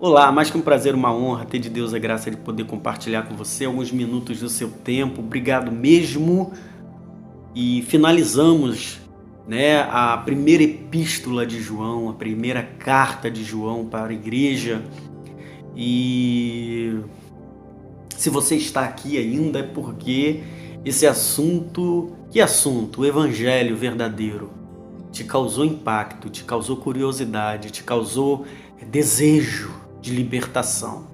Olá, mais que um prazer, uma honra ter de Deus a graça de poder compartilhar com você alguns minutos do seu tempo. Obrigado mesmo. E finalizamos, né, a primeira epístola de João, a primeira carta de João para a igreja. E se você está aqui ainda é porque esse assunto, que assunto? O evangelho verdadeiro te causou impacto, te causou curiosidade, te causou desejo de libertação.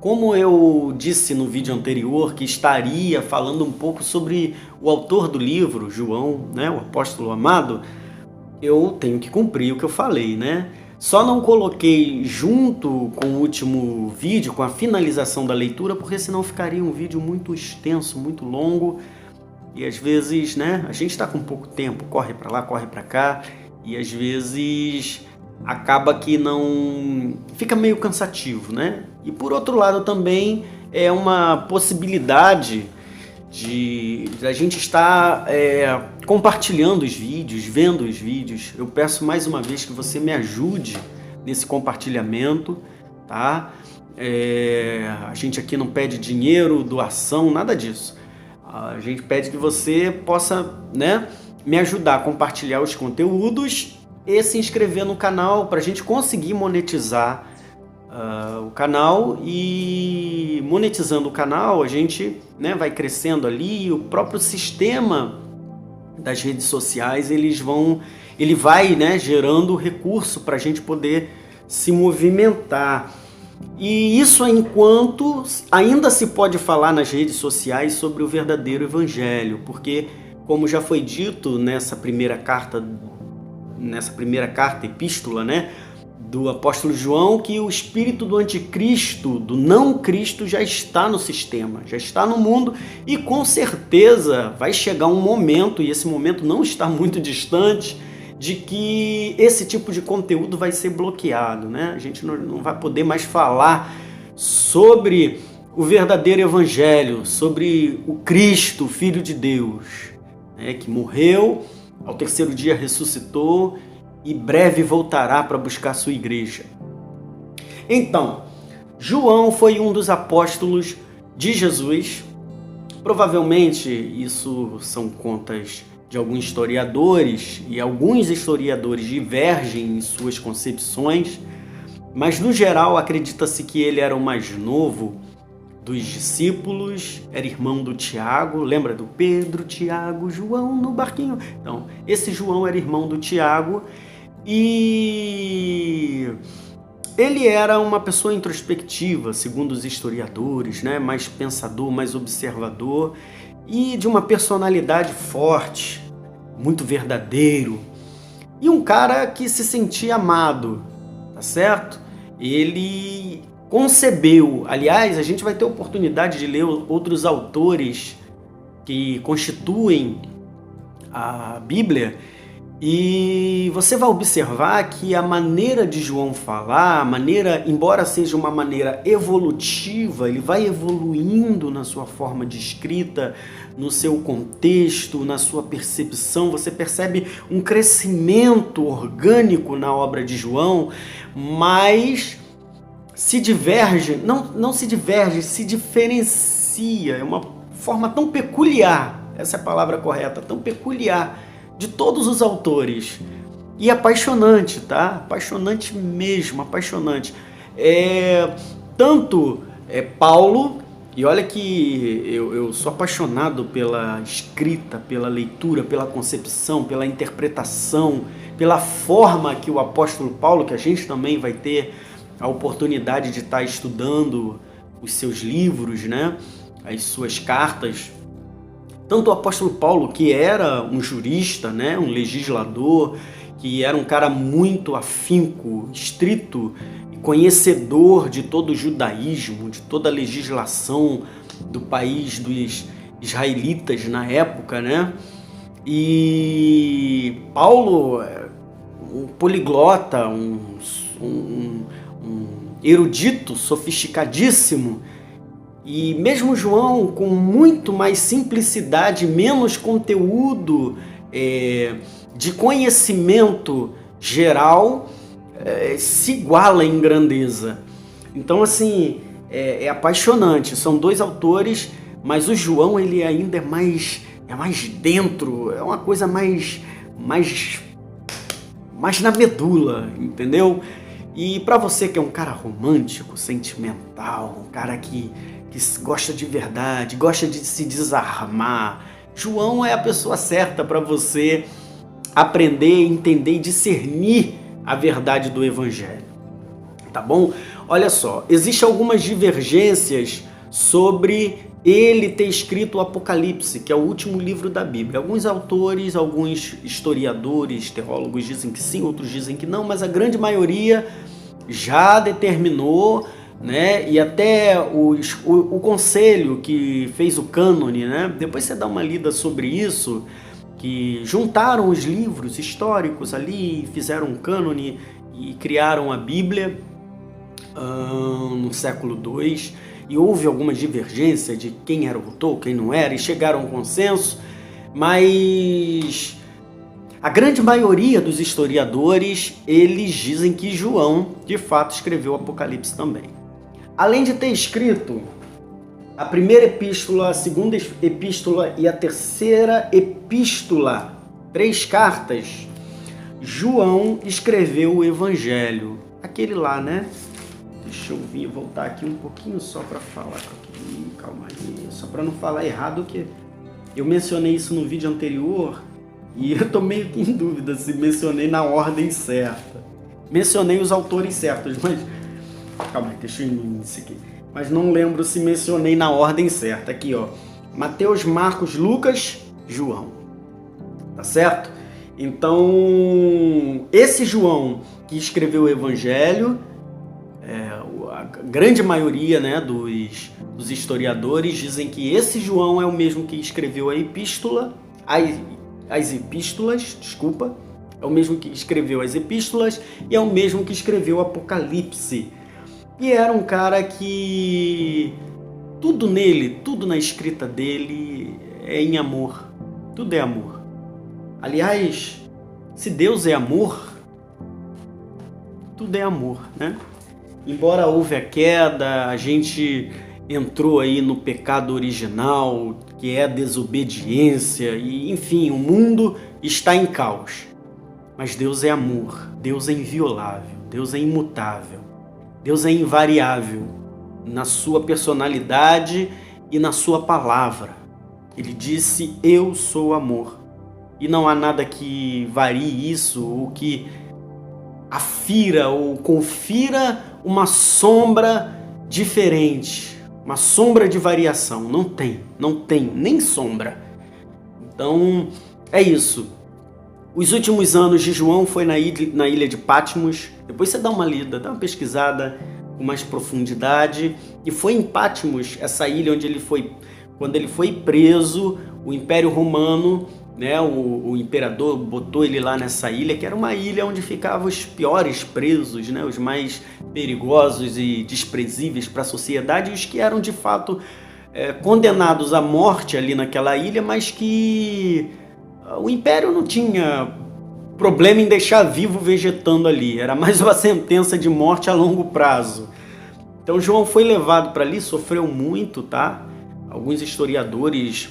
Como eu disse no vídeo anterior que estaria falando um pouco sobre o autor do livro, João, né, o apóstolo amado, eu tenho que cumprir o que eu falei, né? Só não coloquei junto com o último vídeo, com a finalização da leitura, porque senão ficaria um vídeo muito extenso, muito longo. E às vezes, né, a gente está com pouco tempo, corre para lá, corre para cá, e às vezes acaba que não fica meio cansativo, né? E por outro lado também é uma possibilidade de a gente estar compartilhando os vídeos, vendo os vídeos. Eu peço mais uma vez que você me ajude nesse compartilhamento, tá? A gente aqui não pede dinheiro, doação, nada disso. A gente pede que você possa, né, me ajudar a compartilhar os conteúdos e se inscrever no canal para a gente conseguir monetizar o canal. E monetizando o canal a gente, né, vai crescendo ali. O próprio sistema das redes sociais ele vai, né, gerando recurso para a gente poder se movimentar. E isso enquanto ainda se pode falar nas redes sociais sobre o verdadeiro evangelho, porque como já foi dito nessa primeira carta, epístola, né, do apóstolo João, que o espírito do anticristo, do não Cristo, já está no sistema, já está no mundo, e com certeza vai chegar um momento, e esse momento não está muito distante, de que esse tipo de conteúdo vai ser bloqueado, né? A gente não vai poder mais falar sobre o verdadeiro evangelho, sobre o Cristo, Filho de Deus, né, que morreu, ao terceiro dia ressuscitou e breve voltará para buscar sua igreja. Então, João foi um dos apóstolos de Jesus. Provavelmente isso são contas de alguns historiadores, e alguns historiadores divergem em suas concepções, mas no geral acredita-se que ele era o mais novo dos discípulos, era irmão do Tiago. Lembra do Pedro, Tiago, João no barquinho? Então, esse João era irmão do Tiago, e ele era uma pessoa introspectiva, segundo os historiadores, né? Mais pensador, mais observador, e de uma personalidade forte, muito verdadeiro, e um cara que se sentia amado, tá certo? Ele concebeu, aliás, a gente vai ter oportunidade de ler outros autores que constituem a Bíblia, e você vai observar que a maneira de João falar, embora seja uma maneira evolutiva, ele vai evoluindo na sua forma de escrita, no seu contexto, na sua percepção. Você percebe um crescimento orgânico na obra de João, mas se diferencia. É uma forma tão peculiar, essa é a palavra correta, tão peculiar, de todos os autores, e apaixonante, tá? Apaixonante mesmo, apaixonante. Tanto Paulo, e olha que eu sou apaixonado pela escrita, pela leitura, pela concepção, pela interpretação, pela forma que o apóstolo Paulo, que a gente também vai ter a oportunidade de estar estudando os seus livros, né? As suas cartas. Tanto o apóstolo Paulo, que era um jurista, né, um legislador, que era um cara muito afinco, estrito, conhecedor de todo o judaísmo, de toda a legislação do país dos israelitas na época, né? E Paulo, um poliglota, um erudito, sofisticadíssimo. E mesmo João, com muito mais simplicidade, menos conteúdo de conhecimento geral, se iguala em grandeza. Então, assim, é apaixonante. São dois autores, mas o João, ele ainda é mais dentro, é uma coisa mais na medula, entendeu? E para você que é um cara romântico, sentimental, um cara que gosta de verdade, gosta de se desarmar, João é a pessoa certa para você aprender, entender e discernir a verdade do Evangelho, tá bom? Olha só, existem algumas divergências sobre ele ter escrito o Apocalipse, que é o último livro da Bíblia. Alguns autores, alguns historiadores, teólogos dizem que sim, outros dizem que não, mas a grande maioria já determinou, né? E até o conselho que fez o cânone, né? Depois você dá uma lida sobre isso, que juntaram os livros históricos ali, fizeram um cânone e criaram a Bíblia no século II, e houve algumas divergências de quem era o autor, quem não era, e chegaram a um consenso, mas a grande maioria dos historiadores, eles dizem que João, de fato, escreveu o Apocalipse também. Além de ter escrito a primeira epístola, a segunda epístola e a terceira epístola, 3 cartas, João escreveu o Evangelho. Aquele lá, né? Deixa eu voltar aqui um pouquinho só para falar aqui. Calma aí, só para não falar errado, que eu mencionei isso no vídeo anterior e eu tô meio que em dúvida se mencionei na ordem certa. Mencionei os autores certos, mas... Calma aí, deixa eu ir nisso aqui. Mas não lembro se mencionei na ordem certa. Aqui, ó. Mateus, Marcos, Lucas, João. Tá certo? Então, esse João que escreveu o Evangelho, a grande maioria, né, dos historiadores dizem que esse João é o mesmo que escreveu a epístola, as epístolas, desculpa, é o mesmo que escreveu as epístolas e é o mesmo que escreveu o Apocalipse. E era um cara que tudo nele, tudo na escrita dele é em amor. Tudo é amor. Aliás, se Deus é amor, tudo é amor, né? Embora houve a queda, a gente entrou aí no pecado original, que é a desobediência, e enfim, o mundo está em caos. Mas Deus é amor, Deus é inviolável, Deus é imutável. Deus é invariável na sua personalidade e na sua palavra. Ele disse, eu sou amor. E não há nada que varie isso, ou que afira ou confira uma sombra diferente, uma sombra de variação. Não tem nem sombra. Então, é isso. Os últimos anos de João foi na ilha de Patmos. Depois você dá uma lida, dá uma pesquisada com mais profundidade. E foi em Patmos, essa ilha onde quando ele foi preso, o Império Romano, né, o imperador botou ele lá nessa ilha, que era uma ilha onde ficavam os piores presos, né, os mais perigosos e desprezíveis para a sociedade, e os que eram de fato condenados à morte ali naquela ilha, mas que o Império não tinha problema em deixar vivo vegetando ali. Era mais uma sentença de morte a longo prazo. Então João foi levado para ali, sofreu muito, tá? Alguns historiadores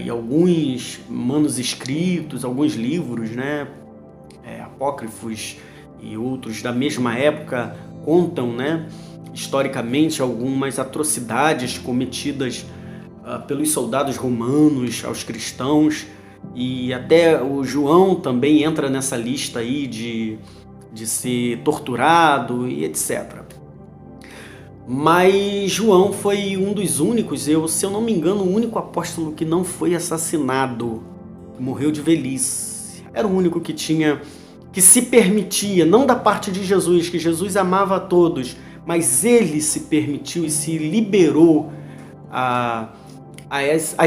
e alguns manuscritos, alguns livros, né? Apócrifos e outros da mesma época contam, né? Historicamente, algumas atrocidades cometidas pelos soldados romanos aos cristãos. E até o João também entra nessa lista aí de ser torturado e etc. Mas João foi um dos únicos, se eu não me engano, o único apóstolo que não foi assassinado, que morreu de velhice. Era o único que se permitia, não da parte de Jesus, que Jesus amava a todos, mas ele se permitiu e se liberou a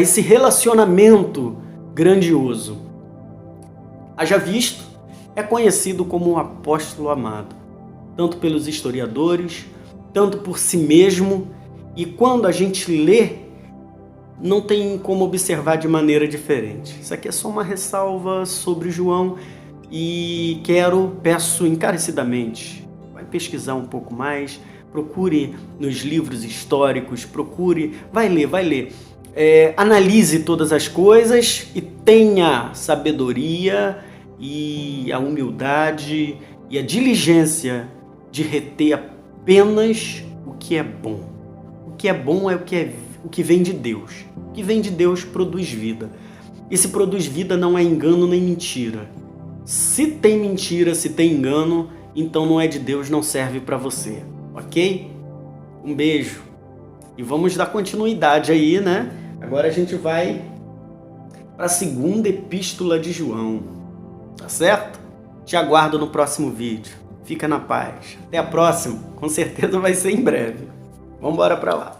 esse relacionamento grandioso. Haja visto, é conhecido como um apóstolo amado, tanto pelos historiadores, tanto por si mesmo, e quando a gente lê, não tem como observar de maneira diferente. Isso aqui é só uma ressalva sobre João, e peço encarecidamente, vai pesquisar um pouco mais, procure nos livros históricos, vai ler. Analise todas as coisas e tenha sabedoria e a humildade e a diligência de reter apenas o que é bom. O que é bom é o que vem de Deus. O que vem de Deus produz vida. E se produz vida não é engano nem mentira. Se tem mentira, se tem engano, então não é de Deus, não serve para você, ok? Um beijo. E vamos dar continuidade aí, né? Agora a gente vai para a segunda epístola de João, tá certo? Te aguardo no próximo vídeo. Fica na paz. Até a próxima. Com certeza vai ser em breve. Vamos embora para lá.